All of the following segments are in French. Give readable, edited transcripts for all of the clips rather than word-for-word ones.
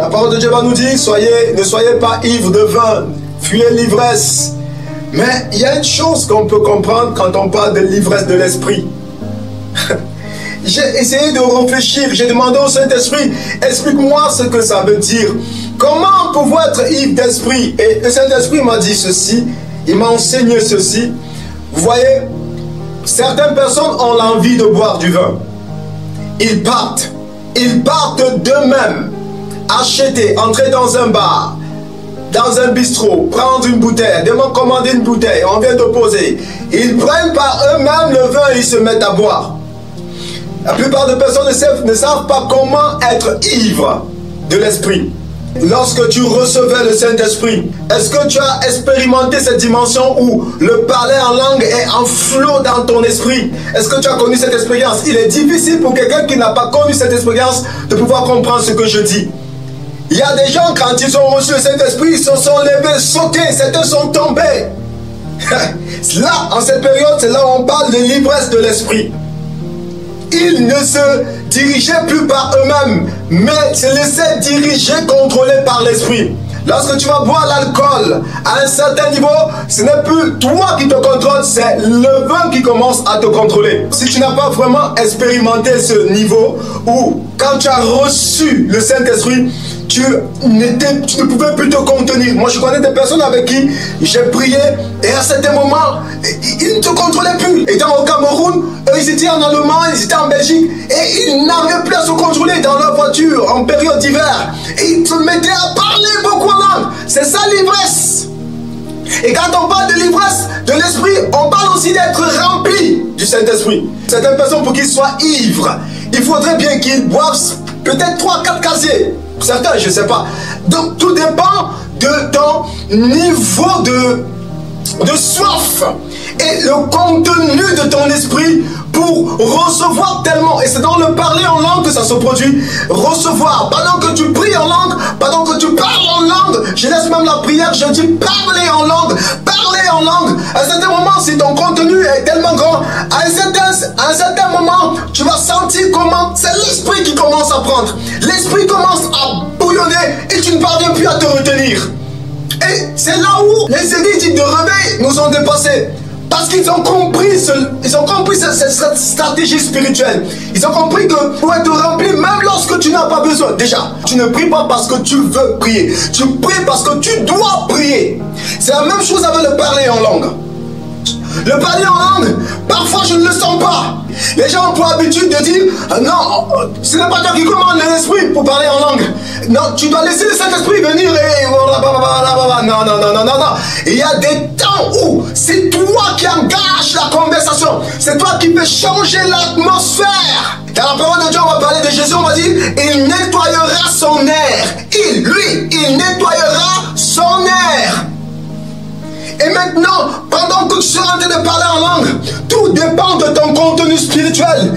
La parole de Dieu va nous dire, ne soyez pas ivres de vin, fuyez l'ivresse. Mais il y a une chose qu'on peut comprendre quand on parle de l'ivresse de l'esprit. J'ai essayé de réfléchir, j'ai demandé au Saint-Esprit, explique-moi ce que ça veut dire. Comment pouvoir être ivre d'esprit? Et le Saint-Esprit m'a dit ceci, il m'a enseigné ceci. Vous voyez, certaines personnes ont l'envie de boire du vin. Ils partent d'eux-mêmes, acheter, entrer dans un bar, dans un bistrot, prendre une bouteille, commander une bouteille, on vient de poser. Ils prennent par eux-mêmes le vin et ils se mettent à boire. La plupart des personnes ne savent pas comment être ivre de l'esprit. Lorsque tu recevais le Saint-Esprit, est-ce que tu as expérimenté cette dimension où le parler en langue est en flot dans ton esprit? Est-ce que tu as connu cette expérience? Il est difficile pour quelqu'un qui n'a pas connu cette expérience de pouvoir comprendre ce que je dis. Il y a des gens, quand ils ont reçu le Saint-Esprit, ils se sont levés, sautés, certains sont tombés. Là, en cette période, c'est là où on parle de l'ivresse de l'esprit. Ils ne se dirigeaient plus par eux-mêmes, mais se laissaient diriger, contrôler par l'esprit. Lorsque tu vas boire l'alcool à un certain niveau, ce n'est plus toi qui te contrôle, c'est le vin qui commence à te contrôler. Si tu n'as pas vraiment expérimenté ce niveau où, quand tu as reçu le Saint-Esprit, tu ne pouvais plus te contenir. Moi, je connais des personnes avec qui j'ai prié et à certains moments, ils ne te contrôlaient plus. Étant au Cameroun, eux, ils étaient en Allemagne, ils étaient en Belgique et ils n'arrivaient plus à se contrôler dans leur voiture en période d'hiver. Et ils se mettaient à parler beaucoup en langue. C'est ça l'ivresse. Et quand on parle de l'ivresse de l'esprit, on parle aussi d'être rempli du Saint-Esprit. Certaines personnes, pour qu'ils soient ivres, il faudrait bien qu'ils boivent peut-être 3-4 casiers. Certains, je ne sais pas. Donc, tout dépend de ton niveau de soif et le contenu de ton esprit pour recevoir tellement. Et c'est dans le parler en langue que ça se produit. Recevoir. Pendant que tu pries en langue, pendant que tu parles en langue, je laisse même la prière, je dis parler en langue. Parler en langue. À un certain moment, si ton contenu est tellement grand, à un certain moment, tu vas sentir comment c'est l'esprit qui commence à prendre. L'esprit commence à bouillonner et tu ne parviens plus à te retenir. Et c'est là où les élites de réveil nous ont dépassés. Parce qu'ils ont compris, cette stratégie spirituelle. Ils ont compris que pour être rempli, même lorsque tu n'as pas besoin. Déjà, tu ne pries pas parce que tu veux prier. Tu pries parce que tu dois prier. C'est la même chose avec le parler en langue. Le parler en langue, parfois je ne le sens pas. Les gens ont pour habitude de dire non, ce n'est pas toi qui commandes l'esprit pour parler en langue. Non, tu dois laisser le Saint-Esprit venir et non. Il y a des temps où c'est toi qui engages la conversation. C'est toi qui peux changer l'atmosphère. Dans la parole de Dieu, on va parler de Jésus, on va dire il nettoyera son air. Il nettoyera son air. Et maintenant, pendant que tu seras en train de parler en langue, tout dépend de ton contenu spirituel.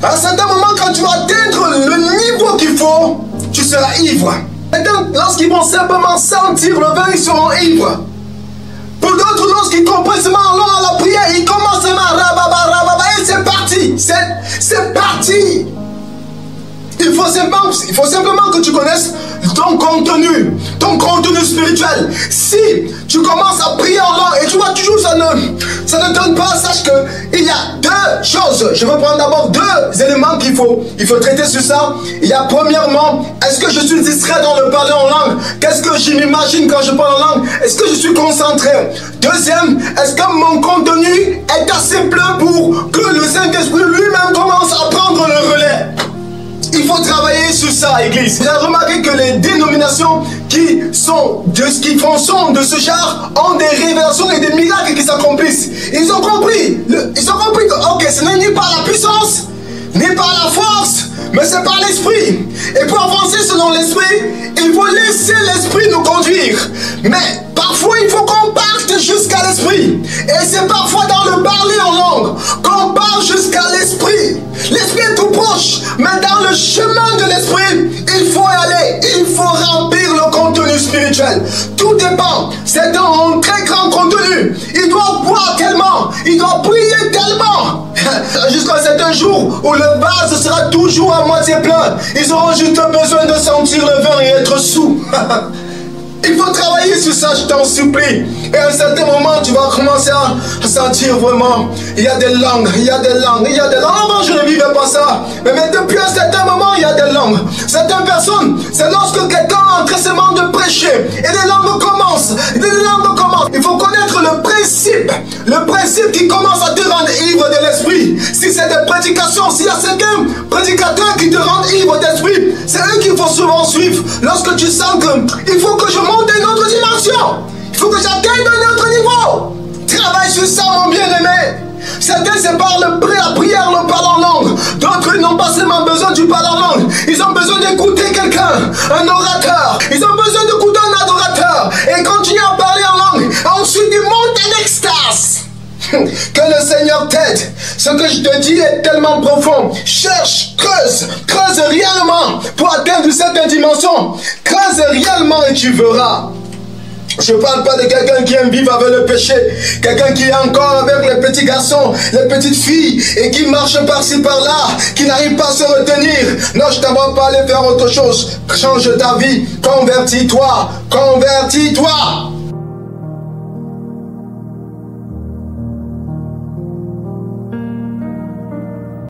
À un certain moment, quand tu vas atteindre le niveau qu'il faut, tu seras ivre. Maintenant, lorsqu'ils vont simplement sentir le vin, ils seront ivres. Pour d'autres, lorsqu'ils comprennent seulement en langue à la prière, ils commencent à rababa, et c'est parti. C'est parti. Il faut simplement que tu connaisses ton contenu spirituel. Si tu commences à prier en langue et tu vois toujours ça ne donne pas, sache qu'il y a deux choses. Je vais prendre d'abord deux éléments qu'il faut traiter sur ça. Il y a premièrement, est-ce que je suis distrait dans le parler en langue? Qu'est-ce que je m'imagine quand je parle en langue? Est-ce que je suis concentré? Deuxième, est-ce que mon contenu est assez plein pour que le Saint-Esprit lui-même commence à prendre le relais? Il faut travailler sur ça, église. Vous avez remarqué que les dénominations qui font de ce genre ont des révélations et des miracles qui s'accomplissent. Ils ont compris que, ok, ce n'est ni par la puissance, ni par la force, mais c'est par l'esprit. Et pour avancer selon l'esprit, il faut laisser l'esprit nous conduire. Mais parfois, il faut qu'on parte jusqu'à l'esprit. Et c'est parfois dans le parler en langue qu'on part jusqu'à l'esprit. L'esprit est tout proche, mais dans le chemin de l'esprit, il faut y aller. Il faut remplir le contenu spirituel. Tout dépend. C'est un très grand contenu. Il doit boire tellement, il doit prier tellement, jusqu'à un certain jour où le vase sera toujours à moitié plein. Ils auront juste besoin de sentir le vin et être sous. Il faut travailler sur ça, je t'en supplie. Et à un certain moment, tu vas commencer à sentir vraiment, il y a des langues, il y a des langues, il y a des langues. Avant, je ne vivais pas ça. Mais depuis un certain moment, il y a des langues. Certaines personnes, c'est lorsque quelqu'un est en train seulement de prêcher et les langues commencent. Il faut connaître le principe qui commence à te rendre ivre de l'esprit. Si c'est des prédications, s'il y a certains prédicateurs qui te rendent ivre d'esprit, c'est eux qu'il faut souvent suivre. Lorsque tu sens qu'il faut que je monte à une autre dimension, il faut que j'atteigne un autre niveau. Travaille sur ça, mon bien-aimé. Certains c'est par la prière, le parler en langue. D'autres n'ont pas seulement besoin du parler en langue. Ils ont besoin d'écouter quelqu'un, un orateur. Ils ont besoin d'écouter un adorateur et continuer à parler en langue. Ensuite, ils montent en extase. Que le Seigneur t'aide. Ce que je te dis est tellement profond. Cherche, creuse réellement pour atteindre cette dimension. Creuse réellement et tu verras. Je ne parle pas de quelqu'un qui aime vivre avec le péché, quelqu'un qui est encore avec les petits garçons, les petites filles et qui marche par-ci par-là, qui n'arrive pas à se retenir. Non, je ne t'envoie pas aller faire autre chose. Change ta vie, convertis-toi, convertis-toi.